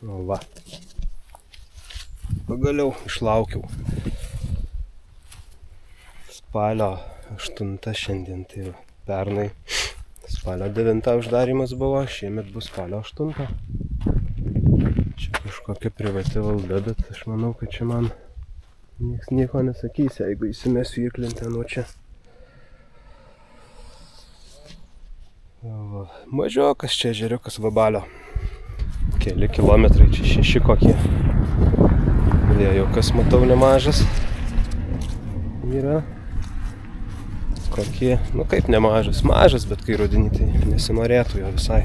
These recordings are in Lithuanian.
Va. Pagaliau išlaukiau. Spalio 8 šiandien, tai pernai spalio 9 uždarymas buvo, šiemet bus spalio 8. Čia kažkokia privati valda, bet aš manau, kad čia man nieks nieko nesakys, jeigu įsimesiu įklintę nuo čia. Va. Mažiokas čia ežeriukas Vabalio. Keli kilometrai, čia 6 kokie. Vėjukas, matau, nemažas. Yra. Kokie, nu kaip nemažas. Mažas, bet kai rudenį tai nesinorėtų jo visai.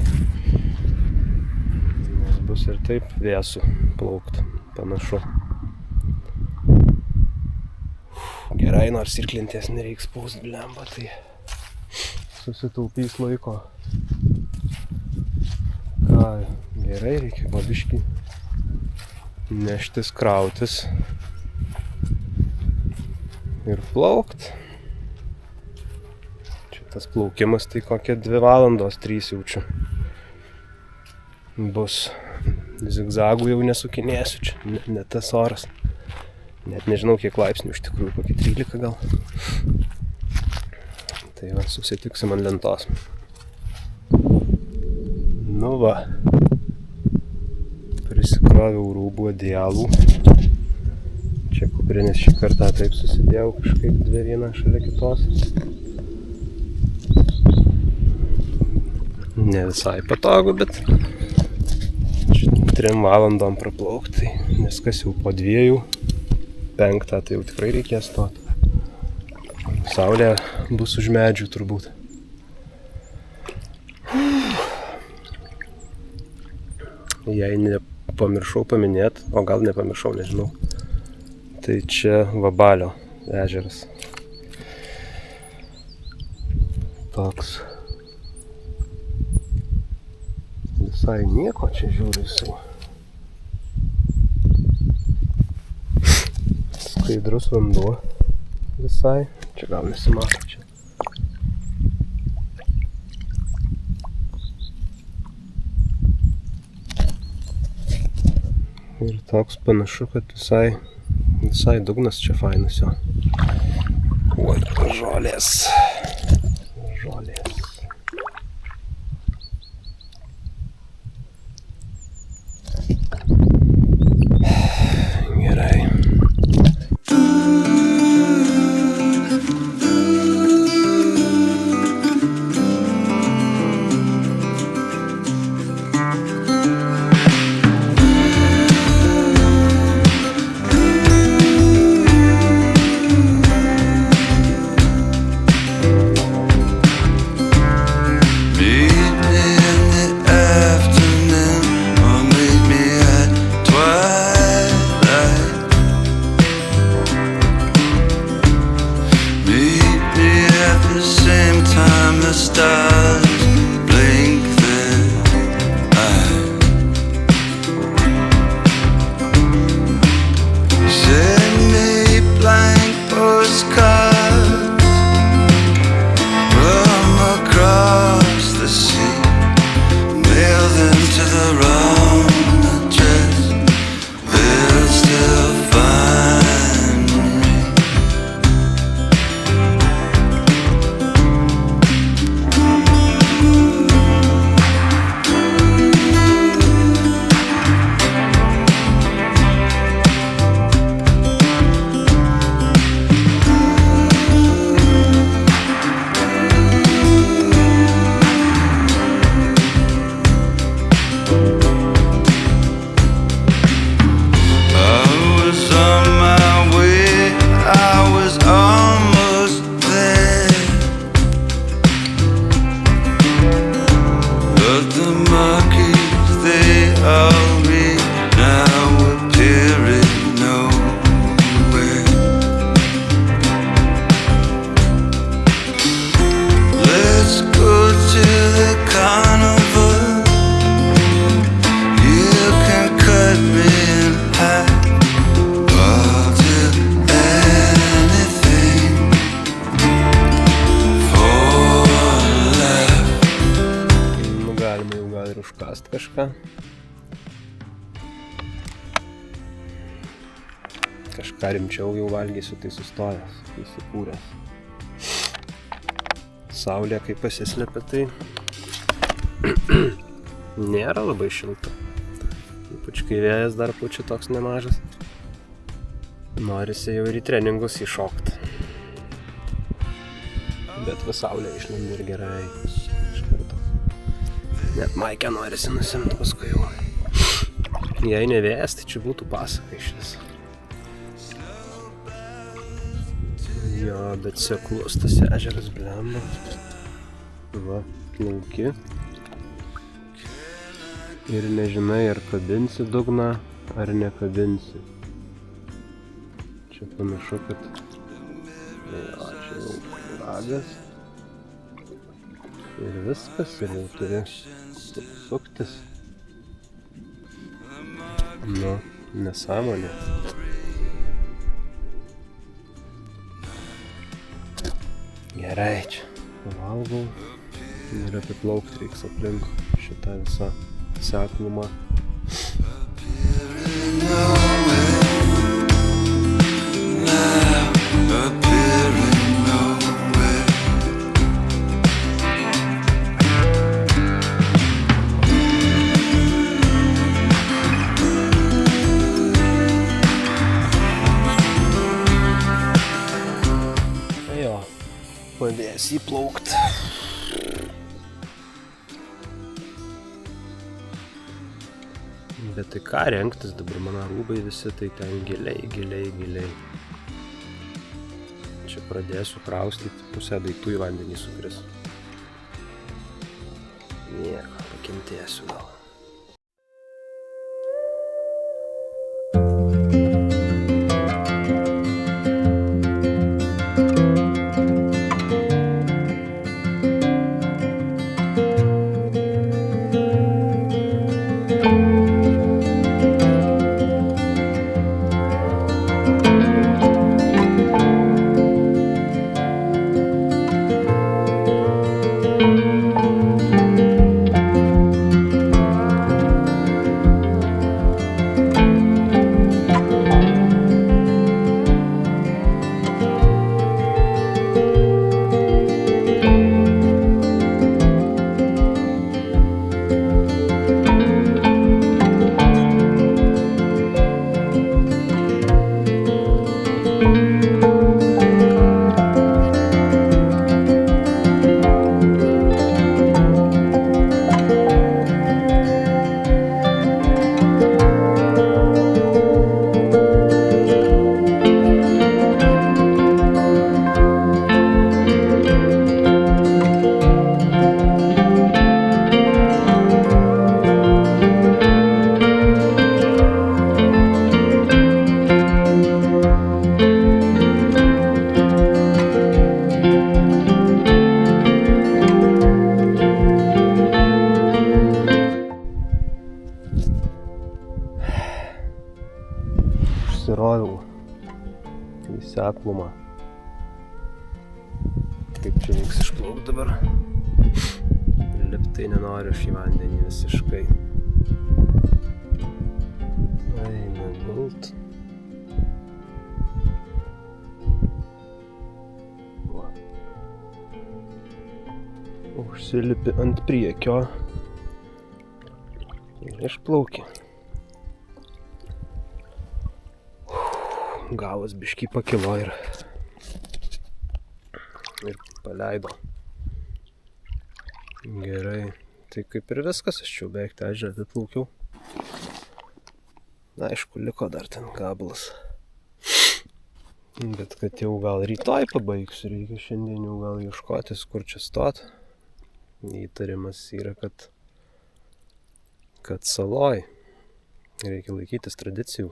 Nes bus ir taip vėsų plaukt, panašu. Gerai, nors irklintės nereiks spaust, blemba, tai susitaupys laiko. Ką, gerai, reikia babiškį neštis, krautis ir plaukt. Čia tas plaukimas tai kokie 2 valandos, 3 jaučiu. Bus zigzagų jau nesukinėsiu, čia ne tas oras. Net nežinau, kiek laipsnių iš tikrųjų, kokie 13 gal. Tai va, susitiksim ant lentos. Nu va. Prisikroviau rūbų, adialų. Čia kuprinės šį kartą taip susidėjau kažkaip 2 vieną šalia kitos. Ne visai patogu, bet 3 valandom praplaukti, nes kas jau po 2, 5, tai jau tikrai reikės stot. Saulė bus už medžių turbūt. Jei nepamiršau paminėti, o gal nepamiršau, nežinau. Tai čia Vabalio ežeras. Toks. Visai nieko čia žiūri jisai. Skaidrus vanduo visai. Čia gal nesimato čia. Ir toks panašu, kad visai dugnas čia fainas jo. Oi, žolės. Žolės. Gerai. kažką rimčiau jau valgysiu, tai sustojęs, įsikūręs. Saulė, kai pasislepia, tai nėra labai šilta. Ypač kai vėjas dar pučia toks nemažas. Norisi jau ir į treningus įšokt. Bet va saulė išlenda ir gerai. Iš karto. Net maikę norisi nusimt paskui jau. Jei ne vėjas, tai čia būtų pasaka iš viso. Jo, bet seklus tas ežeras, blemba. Va, plauki. Ir nežinai, ar kabinsi dugną, ar nekabinsi. Čia panašu, kad... Jo, čia jau ragas. Ir viskas, ir jau turi suktis. Nu, nesąmonė. Gerai, čia valgau ir apiplaukti reiks aplink šitą visą seklumą. Pradės įplaukt. Bet tai ką rengtis, dabar mano rūbai visi tai ten giliai. Čia pradėsiu kraustyti, pusę daiktų į vandenį sukris. Nieko, pakentėsiu gal. Užsiroviau į seklumą. Kaip čia reiks išplaukt dabar? Liptai nenoriu aš į vandenį visiškai. Eina gult. Užsilipi ant priekio ir išplauki. Galas biškį pakilo ir paleido. Gerai, tai kaip ir viskas, aš čia beveik tą ežerą apiplaukiau. Na, aišku, liko dar ten gabalas. Bet kad jau gal rytoj pabaigsiu, reikia šiandien jau gal ieškotis, kur čia stot. Įtarimas yra, kad saloj reikia laikytis tradicijų.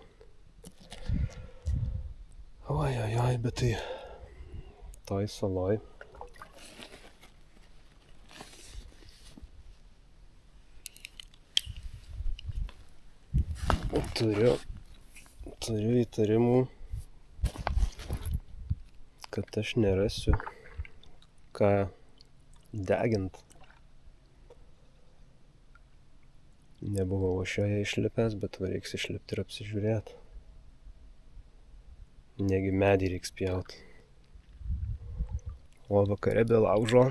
Oi, bet tai toj saloj turiu įtarimų, kad aš nerasiu ką degint. Nebuvau aš joje išlipęs, bet va reiks išlipti ir apsižiūrėti. Negi medį reiks pjaut. O vakare be laužo.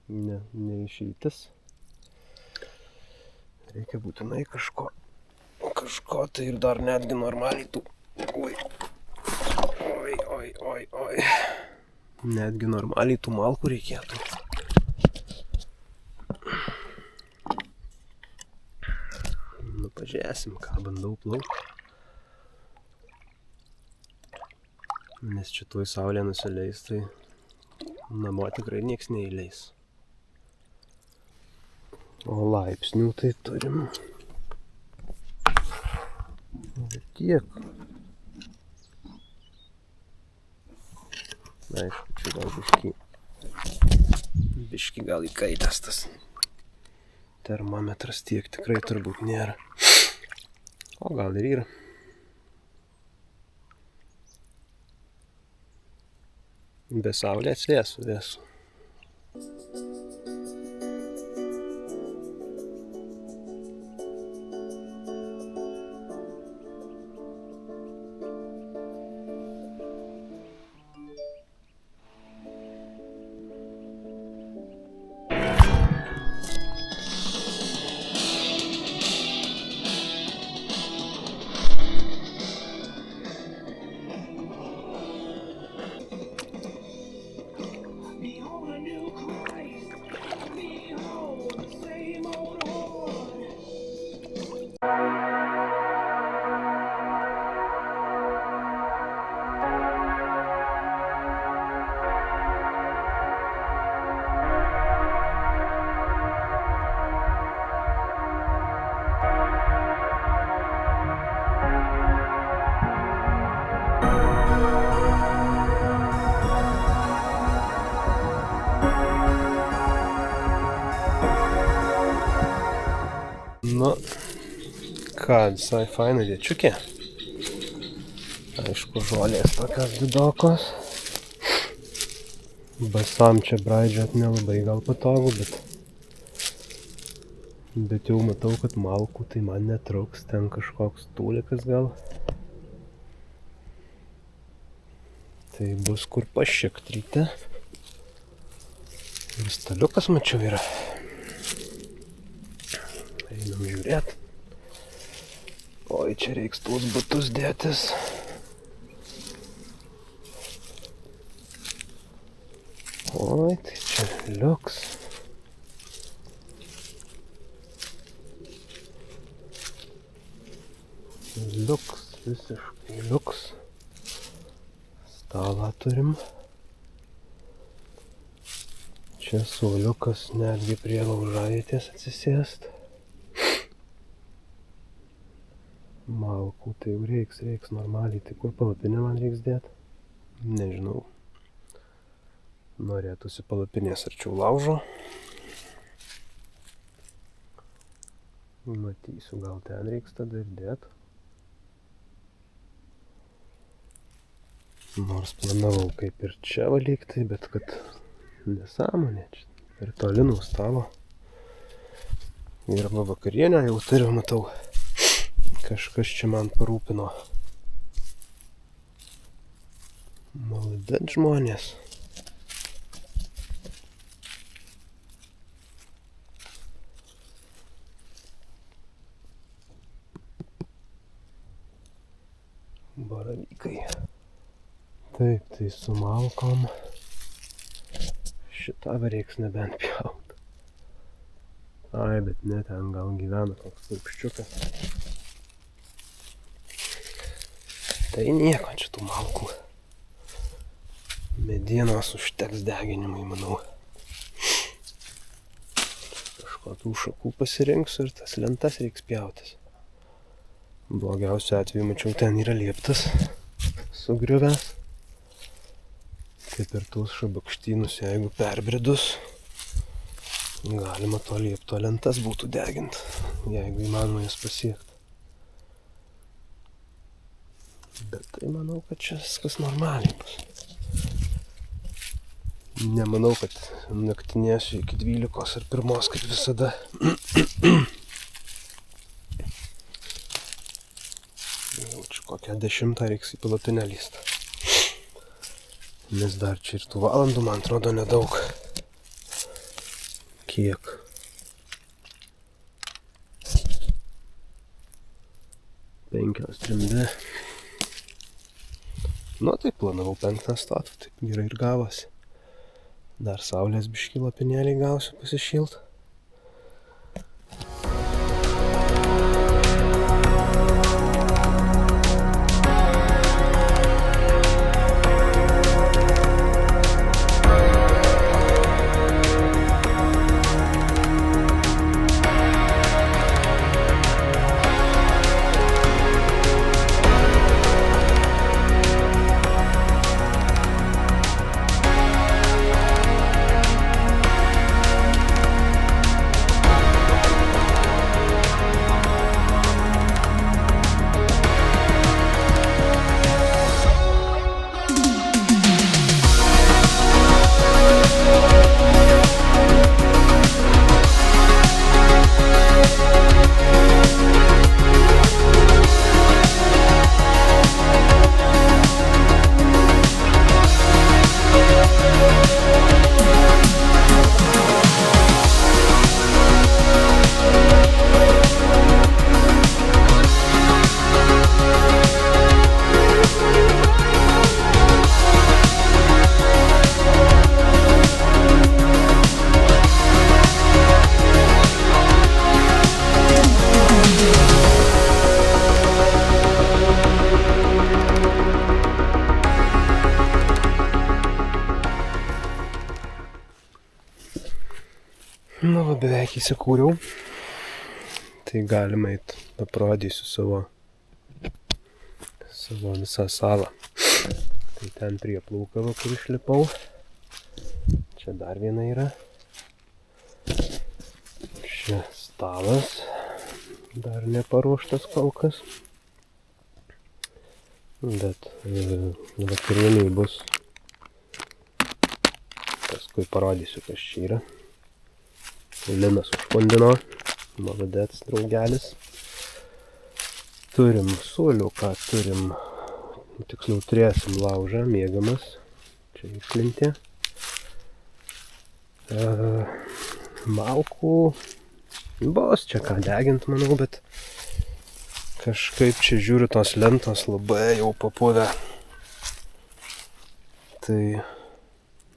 Neišeitis. Reikia būtinai kažko tai ir dar netgi normaliai tų. Oi. Netgi normaliai tų malkų reikėtų. Nu, pažiūrėsim, ką bandau plaukti. Nes čia tuoj saulė nusileis, tai namo tikrai nieks neįleis. O laipsnių tai turim. Tiek. Aišku, čia gal biški gal įkaitęs tas termometras, tiek tikrai turbūt nėra. O gal ir yra. Be saulės vėsu. Nu, ką, visai faina viečiukė. Aišku, žolės tokios didokos. Basam čia braidžiot nelabai gal patogu, bet jau matau, kad malkų tai man netrauks. Ten kažkoks tūlikas gal. Tai bus kur pašiktryte. Ir staliukas mačiau yra. Einam žiūrėt. Oi, čia reiks tuos batus dėtis. Oi, tai čia liuks. Liuks, visiškai liuks. Stalą turim. Čia suoliukas netgi prie laužavietės atsisėst. Malkų tai jau reiks normaliai. Tai kur palapinę man reiks dėti? Nežinau. Norėtųsi palapinės arčiau laužo. Matysiu, gal ten reiks tada ir dėti. Nors planavau kaip ir čia valyktai, bet kad nesąmonė čia. Per toli nuo stalo. Ir vakarienę jau turiu, matau. Kažkas čia man parūpino. Maladet žmonės. Baravykai. Taip, tai su malkom. Šitą reiks nebent pjaut. Ai, bet ne, ten gal gyvena koks laipščiukas. Tai nieko čia tų malkų. Medienos užteks deginimui, manau. Kažkokių šakų pasirinksiu ir tas lentas reiks pjautis. Blogiausiu atveju, mačiau, ten yra lieptas sugriuvęs. Kaip ir tuos šabakštynus, jeigu perbridus, galima to liepto lentas būtų degint, jeigu įmanoma jas pasiekti. Bet tai manau, kad čia viskas normaliai bus. Nemanau, kad naktinėsiu iki 12 ar 1 kaip visada. Jaučiu kokią 10 reiks į palapinę lyst. Nes dar čia ir tų valandų, man atrodo, nedaug. Kiek? Penkios, 3. Nu, tai planavau 5 statų, taip gerai ir gavosi. Dar saulės biškį lopinėliai gausiu pasišilt. Nu, beveik įsikūriau. Tai galima eit, parodysiu savo visą salą. Tai ten prie plaukavo, kur išlipau. Čia dar viena yra. Čia stalas. Dar neparuoštas kol kas. Bet vakarieniai bus. Paskui parodysiu, kas čia yra. Linas užkondino, maladets draugelis. Turim suoliuką, tiksliau turėsim laužą, mėgamas. Čia išlintė. Malkų bus čia ką degint, manau, bet kažkaip čia žiūriu, tos lentos labai jau papuvę. Tai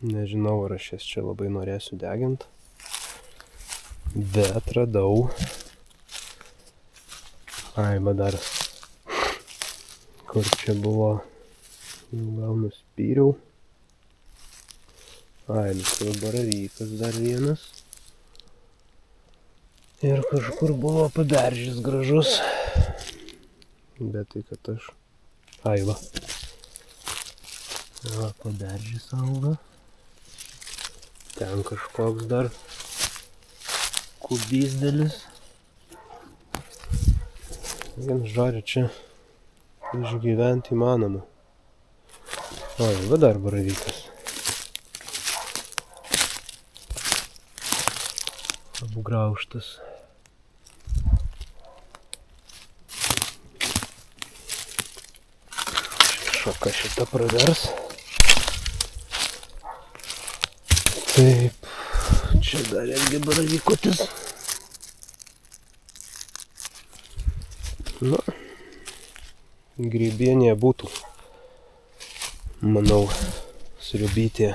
nežinau, ar aš jas čia labai norėsiu degint. Bet radau. Aima dar. Kur čia buvo. Gal nuspyriau. Tai baravykas dar vienas. Ir kažkur buvo paberžis gražus. Bet tai kad aš. Aiva. Paberžis auga. Ten kažkoks dar. Kubysdelis. Vien žodžiu, čia išgyventi įmanoma. Va dar baravykas. Apgraužtas. Šaka šitą pravers. Taip. Čia dar irgi baravykotis. Nu, grybienė būtų. Manau, sriubytė.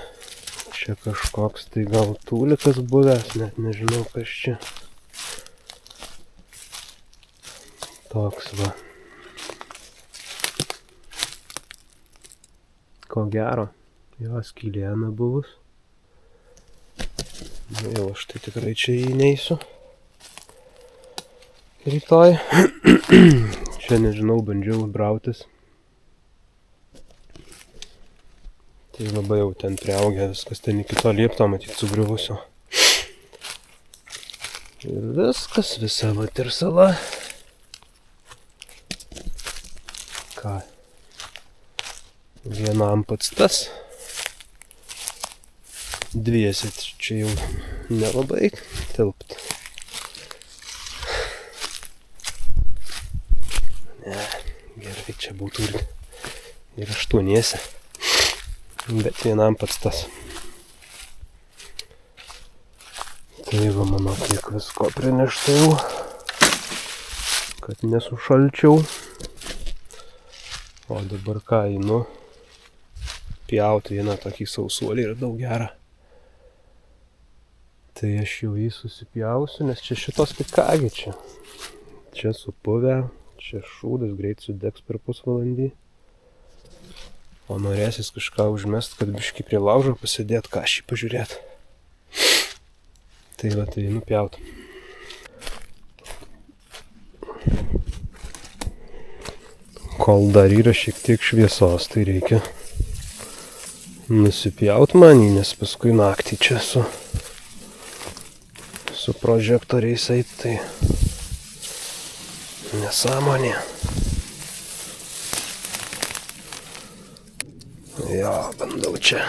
Čia kažkoks tai gal tūlikas buvęs, net nežinau kas čia. Toks va. Ko gero, jo skylėna buvus. Nu jau aš tai tikrai čia įneisiu. Rytoj. Čia nežinau, bandžiau brautis. Tai labai jau ten priaugę viskas, ten iki to liepto matyt sugriuvusio. Ir viskas, visa vat ir sala. Ką? Vienam pats tas. Dviese čia jau nelabai tilpt. Ne, gerai čia. čia būtų ir 8. Bet vienam pats tas. Tai va, mano tiek visko prinešta jau, kad nesušalčiau. O dabar ką einu pjauti vieną tokį sausuolį ir daug gerą. Tai aš jau jį susipjausiu, nes čia šitos tai kągi čia. Čia supuvę, čia šūdas greit sudegs per pusvalandį. O norėsis kažką užmest, kad biškį prie laužo pasidėt, ką šį pažiūrėt. Tai va, tai einu pjaut. Kol dar yra šiek tiek šviesos, tai reikia nusipjaut manį, nes paskui naktį čia su prožektoriais eit, tai nesąmonė. Jo, bandau čia.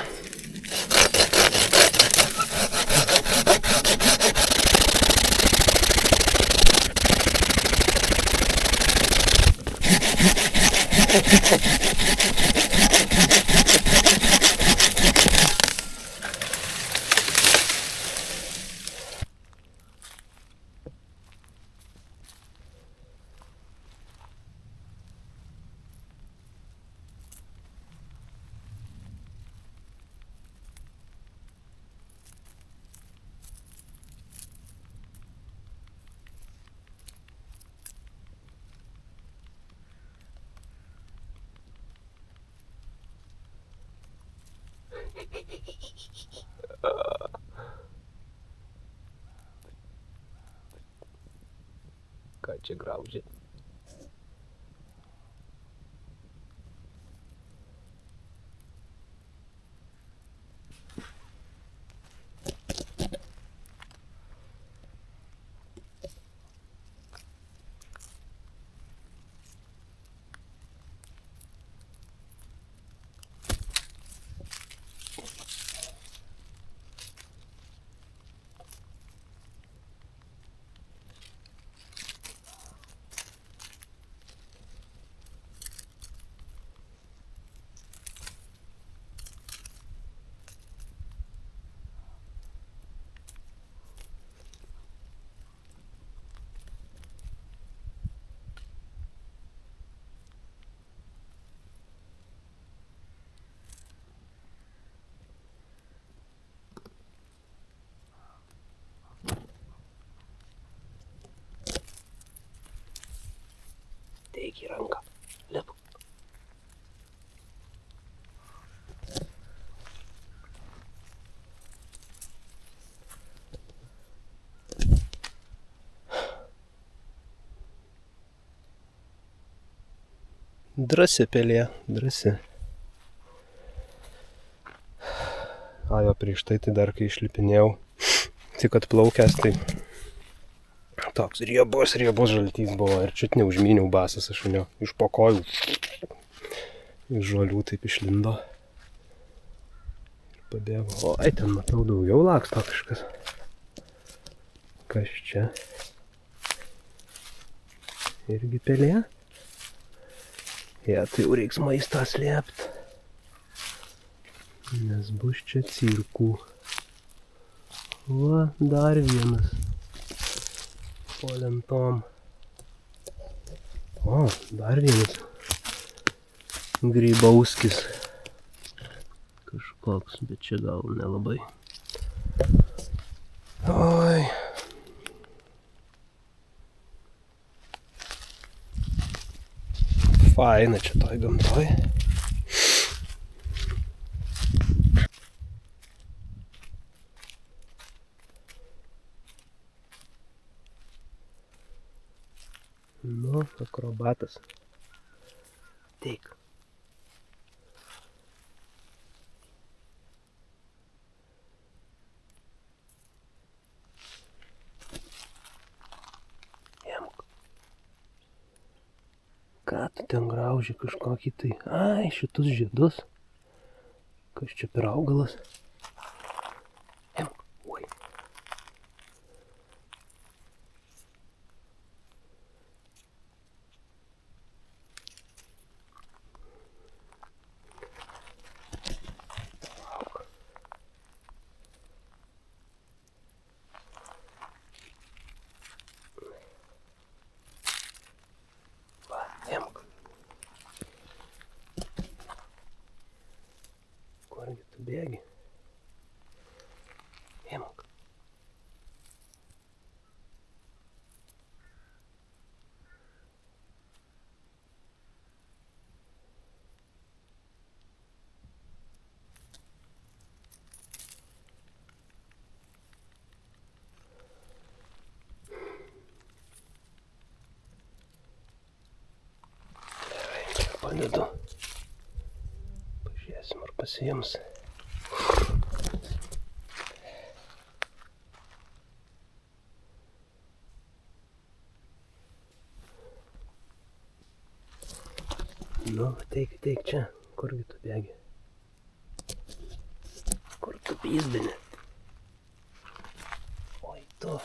Ką čia graužė? Teik į ranką. Lip. Drąsi pelė, drąsi. Jo, prieš tai dar kai išlipinėjau, tik atplaukęs, tai toks riebus žaltys buvo ir čiut neužmyniau basas, aš jo iš po kojų iš žolių taip išlindo ir pabėgo. Oi, ten matau daugiau laksto kažkas. Kas čia? Irgi pelė? Ja, tai jau reiks maistą slėpt, nes bus čia cirkų. Va, dar vienas. Po lentom. O, dar vienas. Grybauskis. Kažkoks, bet čia gal nelabai. Oi. Faina čia toj gamtoj. Nu, akrobatas. Teik. Jemk. Ką tu ten grauži kažkokį tai? Ai, šitus žiedus. Kas čia per augalas? Jemk. Oi. bėgi. Imk. Padedu. Pažiūrėsim, ar pasiims. Nu, teik čia. Kurgi tu bėgi? Kur tu pyzdini? Oi, tu.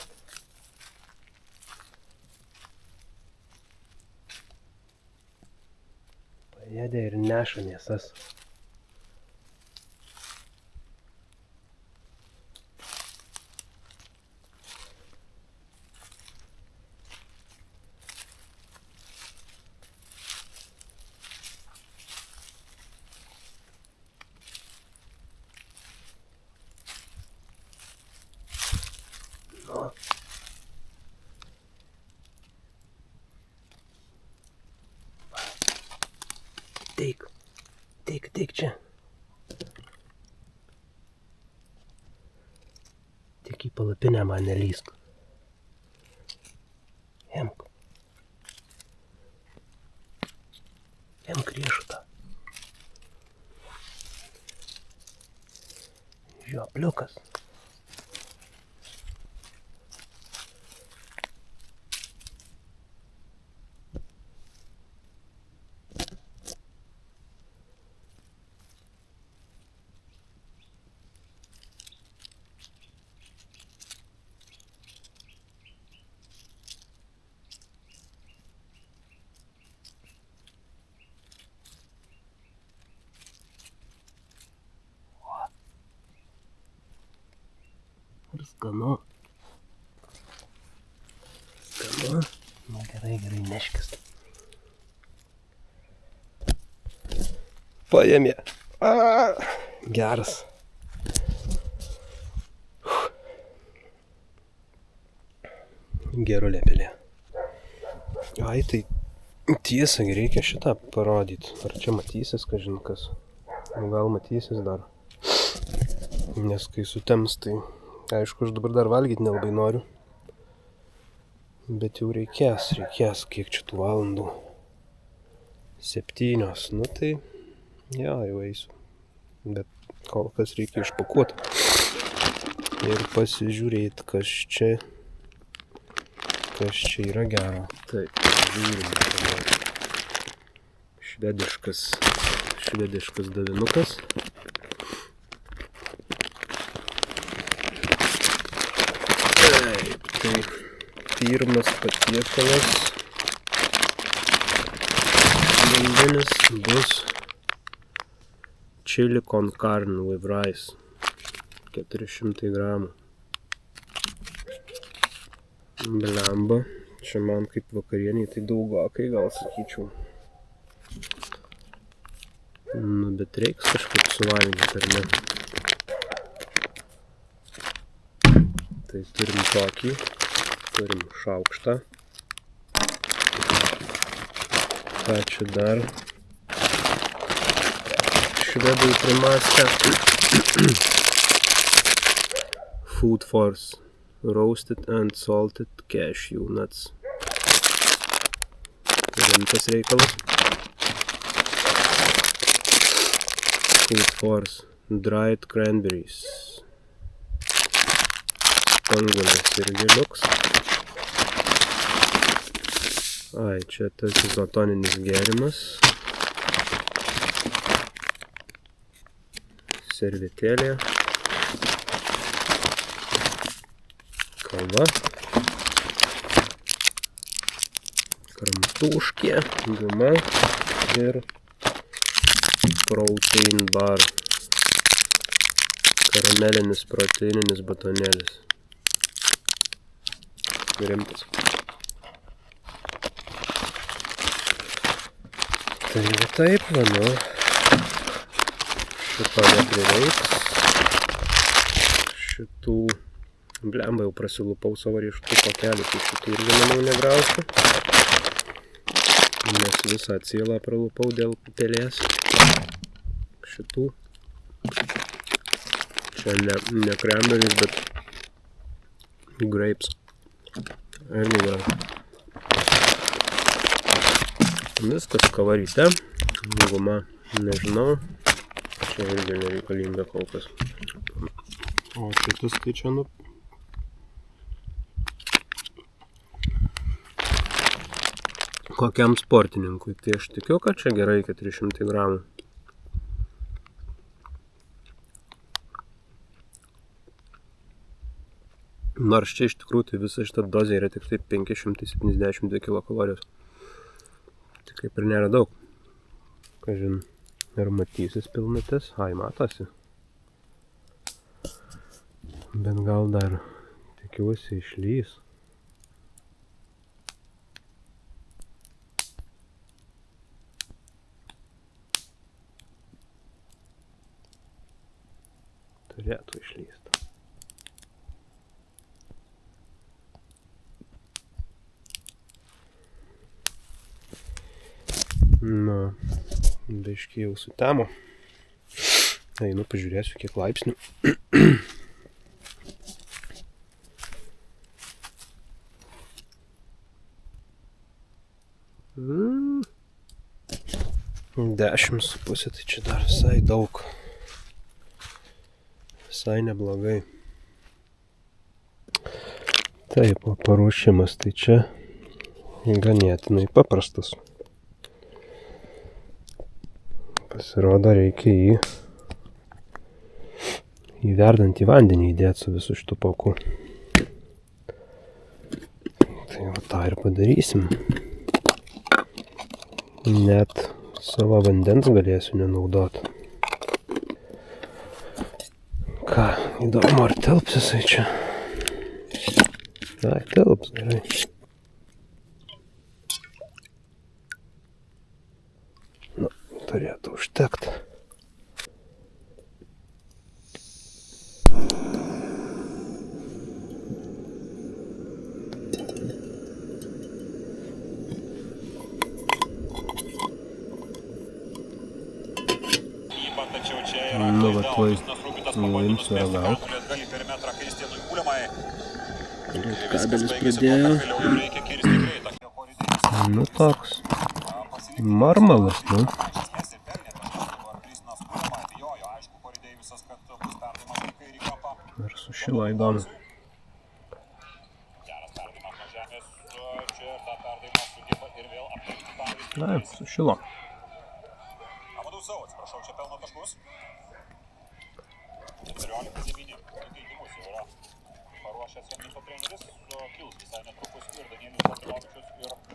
Paėdė ir neša mėsas. Nu. Teik čia. Tik į palapinę man nelysk. Imk. Imk riešutą. Žiopliukas. Ir skanu. Skanu. Nu, gerai, neškis. Paėmė. Geras. Gerulė pelė. Ai, tai tiesa, reikia šitą parodyti. Ar čia matysis, kažin kas. Nu, gal matysis dar. Nes kai sutems, tai aišku, aš dabar dar valgyti nelabai noriu. Bet jau reikės, kiek čia tų valandų. 7, nu tai, jo, jau eisiu. Bet kol kas reikia išpakuoti. Ir pasižiūrėti, kas čia yra gero. Taip, žiūrim. Švediškas davinukas. Tai pirmas patiekalas pagrindinis bus chili con carne with rice 400 gramų. Blemba, čia man kaip vakarieniai, tai daugokai gal sakyčiau. Nu, bet reiks kažkaip suvalgyti, ar ne? Tai turim tokį, turim šaukštą. Ką čia dar? Švedai primastę. Food Force. Roasted and salted cashew nuts. Rimtas reikalas. Food Force. Dried cranberries. Spanguolės irgi liuks. Ai, čia tas izotoninis gėrimas. Servetėlė. Kalva. Kramtuškė, guma ir protein bar. Karamelinis proteininis batonėlis. Rimtas. Tai va taip, nu. Šito neprireiks. Šitų... Blemba, jau prasilupau savo riešutų pakelį, tai šitų irgi manau negrausiu. Nes visą atsielą pralupau dėl pelės. Šitų. Čia ne cranberries, bet grapes. Irgi gerai. Viskas kavaryte. Guma nežinau. Čia irgi nereikalinga kol kas. O šitas tai čia kokiam sportininkui. Tai aš tikiu, kad čia gerai 400 gramų. Nors čia iš tikrųjų tai visa šita dozė yra tik tai 572 kilokalorijos. Tai kaip ir nėra daug. Kažin, ir matysis pilnatis. Ai, matosi. Bet gal dar tikiuosi išlys. Turėtų išlysti. Na, biškį jau sutemo. Einu, pažiūrėsiu, kiek laipsnių. Dešimt su pusė, tai čia dar visai daug. Visai neblogai. Taip, o paruošimas tai čia ganėtinai paprastas. Pasirodo, reikia į verdantį vandenį įdėti su visu šitu pauku. Tai va tą ir padarysim. Net savo vandens galėsiu nenaudot. Ką, įdomu, ar telps jisai čia? Ai, telps, gerai. Nu, turėtų užtekt. Nu, va, tuoj nuimsiu ragaut. Kabelis pradėjo. Nu, toks marmalas, nu. Ir sušilo įdomu. Na, sušilo.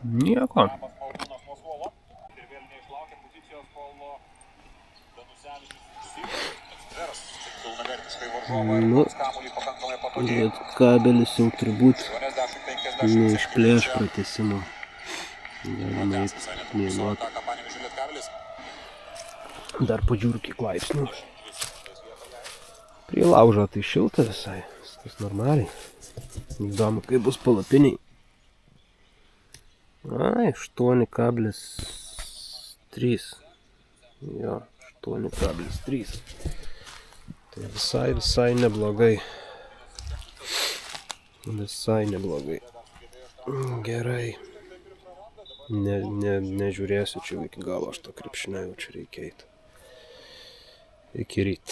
Nieko. Nu, bet kabelis jau turbūt neišplėš pratęsimo. Galima mėnuot. Dar pažiūriu kiek laipsnių. Prie laužo tai šilta visai. Viskas normaliai. Įdomu, kaip bus palapiniai. Ai, 8,3. Jo, 8,3. Tai visai neblogai. Visai neblogai. Gerai. Nežiūrėsiu čia iki galo, aš to krepšinio jau čia reikia eiti. Iki ryt.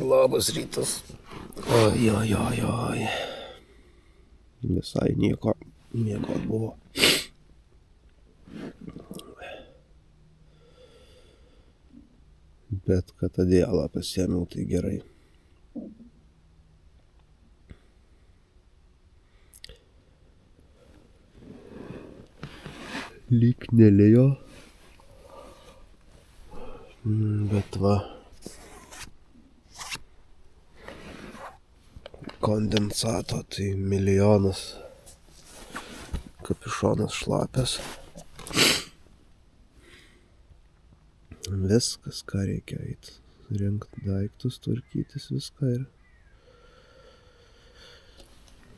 Labas rytas. Oi. Visai nieko miegot buvo. Bet kad adėlą pasiėmiau, tai gerai. Lyg nelėjo. Bet va. kondensato, tai milijonas. Kapišonas šlapias. Viskas, ką reikia eit. Rinkti daiktus, tvarkytis viską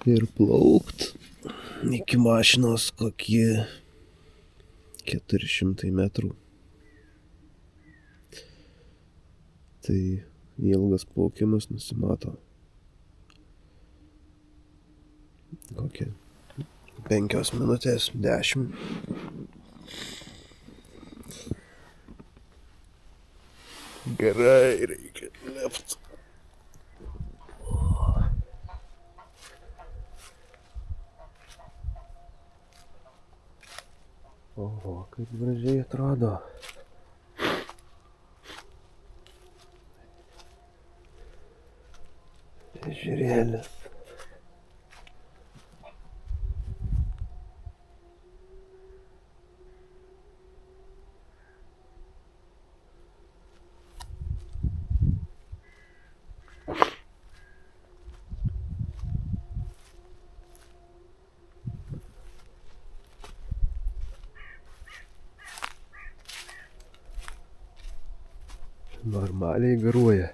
ir plaukt. Iki mašinos kokie 400 metrų. Tai ilgas plaukimas nusimato. Kokie 5 minutės, 10. Gerai, reikia lipt. Oho, kaip gražiai atrodo. Ežerėlis. Normaliai garuoja.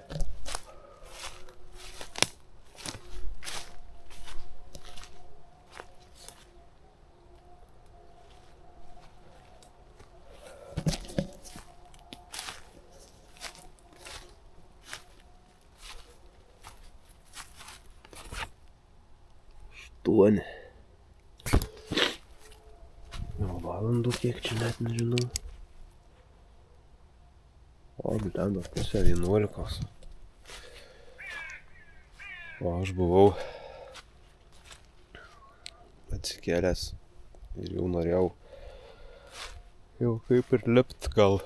Aštuoni. Valandų kiek čia net nežinau. O, blemba, pusė 11. O aš buvau atsikėlęs ir jau norėjau kaip ir lipt, gal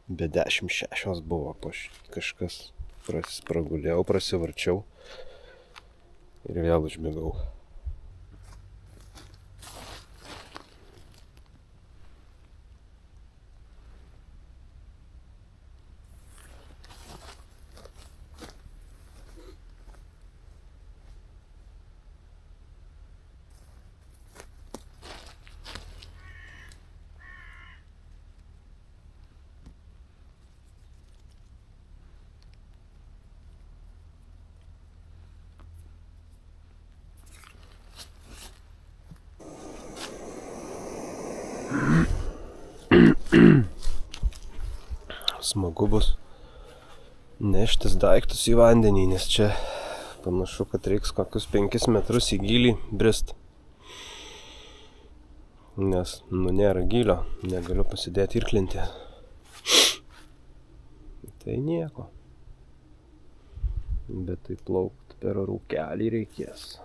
be 10:06 buvo. Kažkas pragulėjau, prasivarčiau ir vėl užmigau. Smagu bus neštis daiktus į vandenį, nes čia panašu, kad reiks kokius 5 metrus į gylį brist. Nes, nėra gylio, negaliu pasidėti irklinti. Tai nieko. Bet tai plaukt per rūkelį reikės.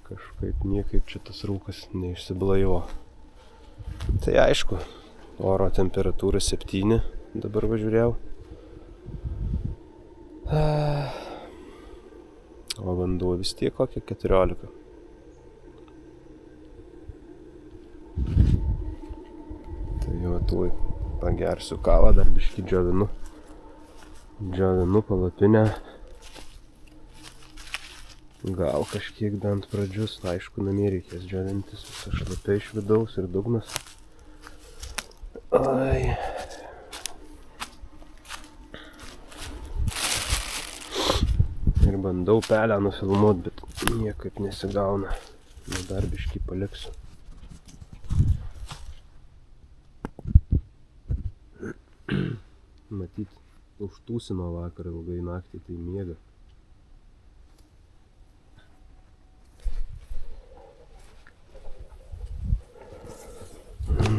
Kažkaip niekaip čia tas rūkas neišsiblaivo. Tai aišku, oro temperatūra 7, dabar važiūrėjau. O vanduo vis tiek kokia 14. Tai jau tuoj pagersiu kavą, dar biškį džiovinu. Džiovinu palapinę. Gal kažkiek bent pradžius, aišku, namie reikės džiovintis, visa šlapia iš vidaus ir dugnas. Ai. Ir bandau pelę nufilmuot, bet niekaip nesigauna. Nu, dar biškį paliksiu. Matyt, užtūsino vakar ilgai naktį, tai miega.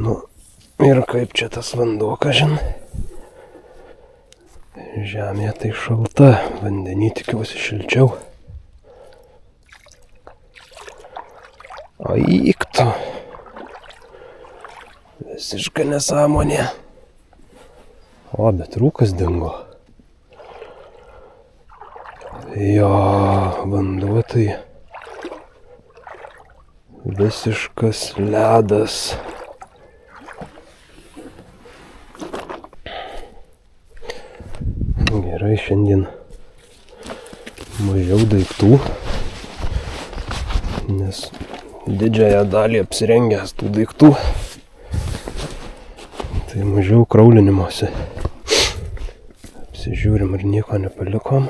Nu, ir kaip čia tas vanduo, kažin. Žemė tai šalta, vandenį tikiuosi šilčiau. O įktų. Visiška nesąmonė. O, bet rūkas dingo. Jo, vanduo tai visiškas ledas. Gerai, šiandien mažiau daiktų, nes didžiąją dalį apsirengęs tų daiktų, tai mažiau kraulinimuose. Apsižiūrim, ar nieko nepalikom.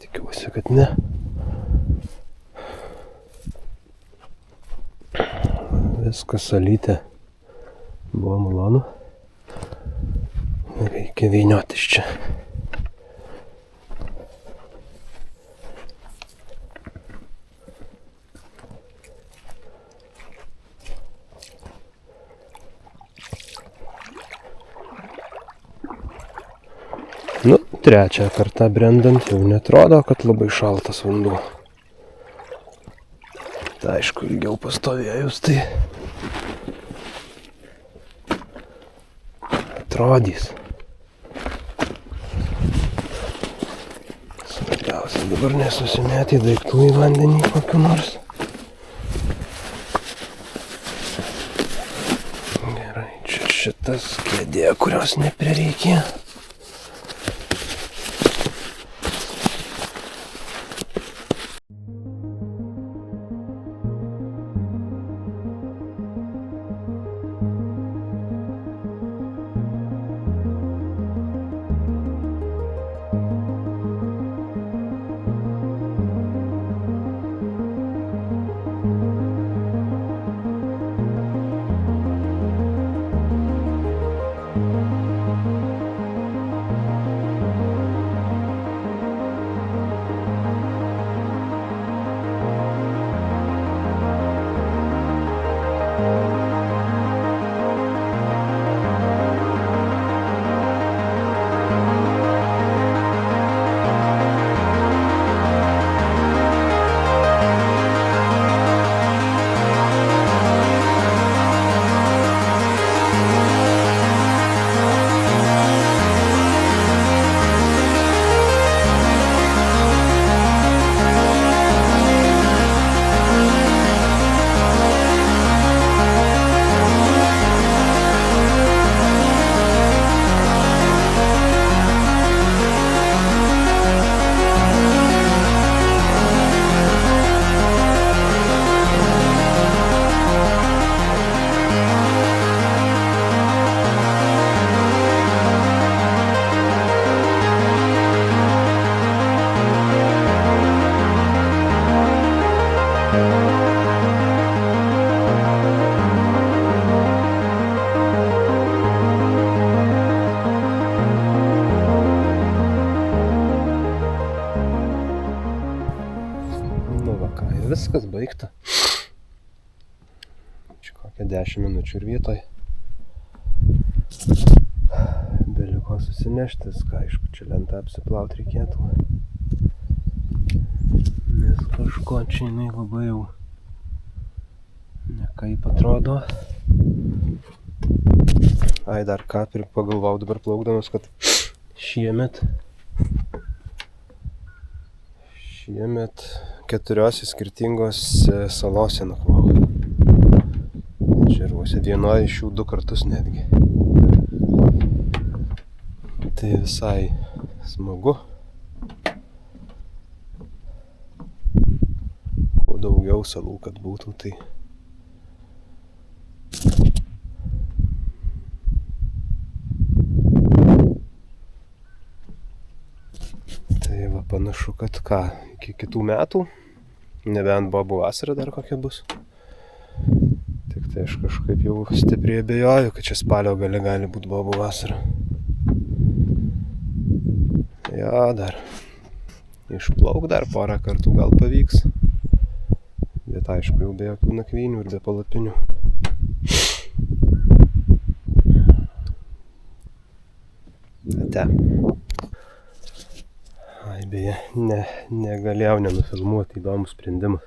Tikiuosi, kad ne. Viskas salytė buvo malonu. Reikia vyniotis čia. Nu, trečią kartą brendant jau netrodo, kad labai šaltas vanduo. Tai aišku, ilgiau pastovėjus, tai atrodys. Svarbiausia dabar nesusimeti daiktų į vandenį kokiu nors. Gerai, čia šitas kėdė, kurios neprireikė. Viskas baigta. Čia kokia 10 minučių ir vietoj. Beliko susineštis, ką aišku, čia lentą apsiplauti reikėtų. Nes kažko čia jinai labai jau nekaip atrodo. Ai, dar ką pagalvau dabar plaukdamas, kad šiemet 4 skirtingose salose nakvau. Ežeruose, vienoje iš jų 2 kartus netgi. Tai visai smagu. Kuo daugiau salų, kad būtų, tai panašu, kad ką, iki kitų metų, nebent bobų vasara dar kokia bus. Tik tai aš kažkaip jau stipriai abejoju, kad čia spalio gale gali būti bobų vasara. Jo, dar išplauk dar porą kartų gal pavyks. Bet aišku, jau be jokių nakvynių ir be palapinių. Ate. Ai, beje, negalėjau nenufilmuoti, įdomus sprendimas.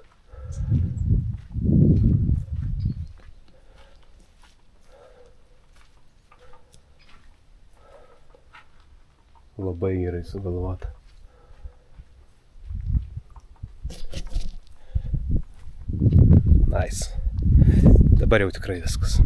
Labai gerai sugalvota. Nice. Dabar jau tikrai viskas.